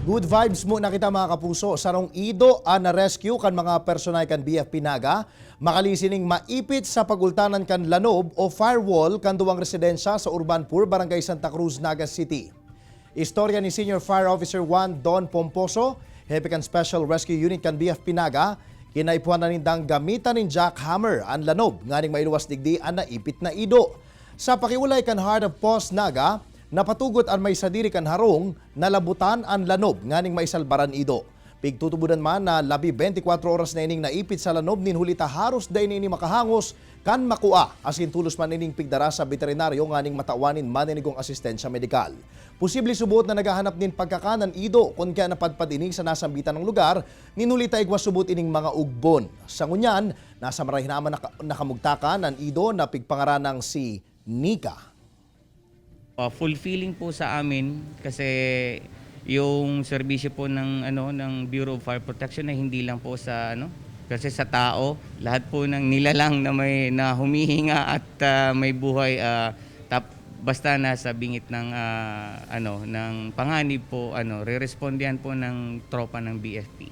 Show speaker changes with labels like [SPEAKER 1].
[SPEAKER 1] Good vibes mo na kita mga kapuso. Sarong ido na rescue kan mga personay kan BFP Naga. Makalisining maipit sa pagultanan kan lanob o firewall kan duwang residensya sa Urbanpur, Barangay Santa Cruz, Naga City. Istorya ni Senior Fire Officer Juan Don Pomposo, hepe kan Special Rescue Unit kan BFP Naga, kinaipuan na nindang gamitan nin jackhammer ang lanob, nganing mailuwas digdi ang naipit na ido. Sa pakiulay kan Heart of Post Naga, napatugot ang may sadiri kan harong na labutan ang lanob nganing maisalbaran ido. Pigtutubudan man na labi 24 oras na ining naipit sa lanob nin hulita haros day nini makahangos kan makua asin tulos man ining pigdara sa veterinaryo nganing matawanin maninigong asistensya medikal. Posible subuot na naghahanap nin pagkakanan ido kung kaya napadpad ining sa nasambitan ng lugar nin hulita igwa subot ining mga ugbon. Sa ngunyan, nasa marahinaman nakamugtakan ang ido na pigpangaranang si Nika.
[SPEAKER 2] Fulfilling po sa amin kasi yung serbisyo po ng Bureau of Fire Protection ay hindi lang po sa kasi sa tao, lahat po ng nilalang na humihinga at may buhay basta nasa bingit ng ng panganib po rerespondihan po ng tropa ng BFP.